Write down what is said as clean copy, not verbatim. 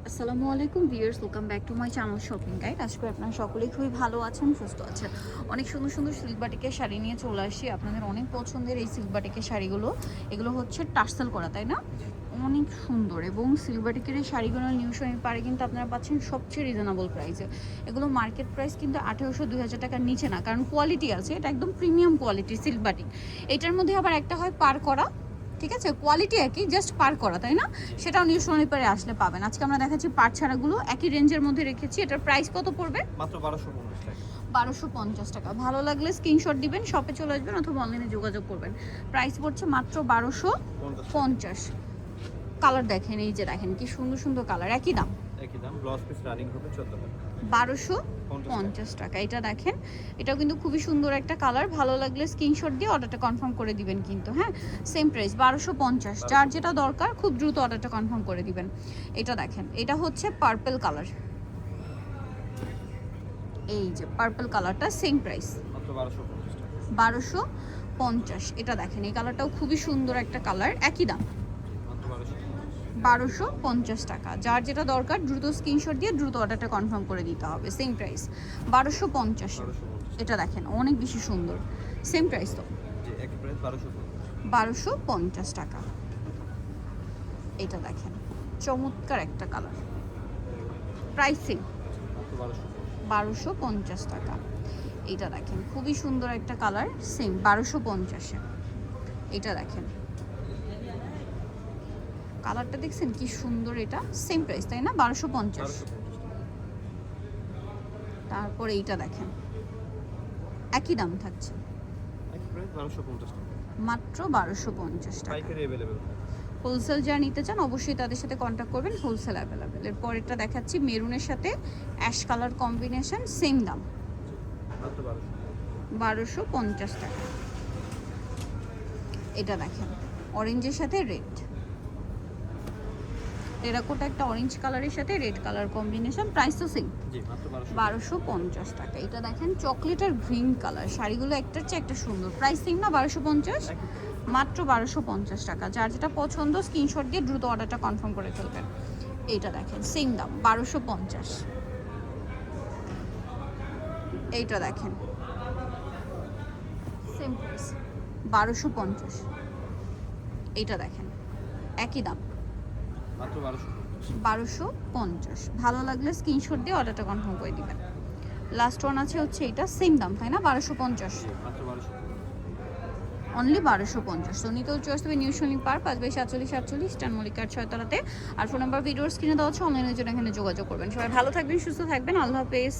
আসসালামু আলাইকুম viewers, welcome back to my channel shopping guide. আজকে আপনারা সকলেই খুবই ভালো আছেন, সুস্থ আছেন। অনেক সুন্দর সুন্দর সিল্ক বাটিকের শাড়ি নিয়ে চলে আসি। আপনাদের অনেক পছন্দের এই সিল্ক বাটিকের শাড়িগুলো, এগুলো হচ্ছে টার্সেল করা, তাই না? অনেক সুন্দর। এবং সিল্ক বাটিকের এই শাড়িগুলো নিউ শপিং পারে কিন্তু আপনারা পাচ্ছেন সবচেয়ে রিজনেবল প্রাইসে। এগুলো মার্কেট প্রাইস কিন্তু 1800-2000 টাকার নিচে না, কারণ কোয়ালিটি আছে, এটা একদম প্রিমিয়াম কোয়ালিটির সিল্ক বাটিক। এটার মধ্যে আবার একটা হয় পার করা, ঠিক আছে, কোয়ালিটি একই, জাস্ট পার করা, তাই না? সেটাও নিউ শনিবারে আসলে পাবেন। আজকে আমরা দেখাচ্ছি পাট ছাড়াগুলো, একই রেঞ্জের মধ্যে রেখেছি। এটার প্রাইস কত পড়বে? মাত্র 1250 টাকা। 1250 টাকা। ভালো লাগলে স্ক্রিনশট দিবেন, শপে চলে আসবেন অথবা অনলাইনে যোগাযোগ করবেন। প্রাইস পড়ছে মাত্র 1250। কালার দেখেন, এই যে দেখেন কি সুন্দর সুন্দর কালার, একই দাম। একই দাম, ব্লাউজ পিস রানিং হবে 14 টাকা। 1250 টাকা। এটা দেখেন, এটাও কিন্তু খুবই সুন্দর একটা কালার। ভালো লাগলে স্ক্রিনশট দিয়ে অর্ডারটা কনফার্ম করে দিবেন কিন্তু, হ্যাঁ। Same price 1250। যার যেটা দরকার খুব দ্রুত অর্ডারটা কনফার্ম করে দিবেন। এটা দেখেন, এটা হচ্ছে পার্পল কালার। এই যে পার্পল কালারটা, সেম প্রাইস মাত্র 1250 টাকা। 1250। এটা দেখেন, এই কালারটাও খুবই সুন্দর একটা কালার, একই দাম। মাত্র 1250 টাকা। যার যেটা দরকার দ্রুত স্ক্রিনশট দিয়ে দ্রুত অর্ডারটা কনফার্ম করে দিতে হবে। Same price 1250। এটা দেখেন অনেক বেশি সুন্দর, সেম প্রাইস তো। জি, একই প্রাইস 1250। 1250 টাকা। এটা দেখেন চমৎকার একটা কালার, প্রাইসিং মাত্র 1250 টাকা। এটা দেখেন খুবই সুন্দর একটা কালার, সেম 1250-এ। এটা দেখেন কালারটা দেখছেন কি সুন্দর, এটা সেম প্রাইস তাই না? 1250। তারপরে এইটা দেখেন একই দাম থাকছে, একই প্রাইস 1250 টাকা। মাত্র 1250 টাকা। পাইকারি अवेलेबल। হোলসেল যারা নিতে চান অবশ্যই তাদের সাথে কন্ট্যাক্ট করবেন, হোলসেল অ্যাভেলেবেল। এরপর এটা দেখাচ্ছি মেরুনের সাথে অ্যাশ কালার কম্বিনেশন, সেম দাম মাত্র 1250 টাকা। এটা দেখেন অরেঞ্জের সাথে রেড, টেরাকোটা একটা অরেঞ্জ কালারের সাথে রেড কালার কম্বিনেশন, প্রাইস তো সেম জি, মাত্র 1250 টাকা। এটা দেখেন চকলেট আর গ্রিন কালার, শাড়িগুলো একটার চেয়ে একটা সুন্দর, প্রাইস সেম না? 1250, মাত্র 1250 টাকা। যার যেটা পছন্দ স্ক্রিনশট দিয়ে দ্রুত অর্ডারটা কনফার্ম করে ফেলবেন। এইটা দেখেন সেম দাম 1250। এইটা দেখেন সেম প্রাইস 1250। এইটা দেখেন একই দাম মাত্র 1250। ভালো লাগলে স্ক্রিনশট দিয়ে অর্ডারটা কনফার্ম করে দিবেন। লাস্ট ওয়ান আছে হচ্ছে এটা, সেম দাম তাই না? 1250, মাত্র 1250। অনলি 1250। তো নিতে চলে আসতে হবে নিউ শনিং পার্ক 5/47 স্টান মল্লিকার 6 তলাতে। আর ফোন নাম্বার ভিডিওর স্ক্রিনে দেওয়া হচ্ছে, অনলাইনের জন্য এখানে যোগাযোগ করবেন। সবাই ভালো থাকবেন, সুস্থ থাকবেন, আল্লাহ হাফেজ।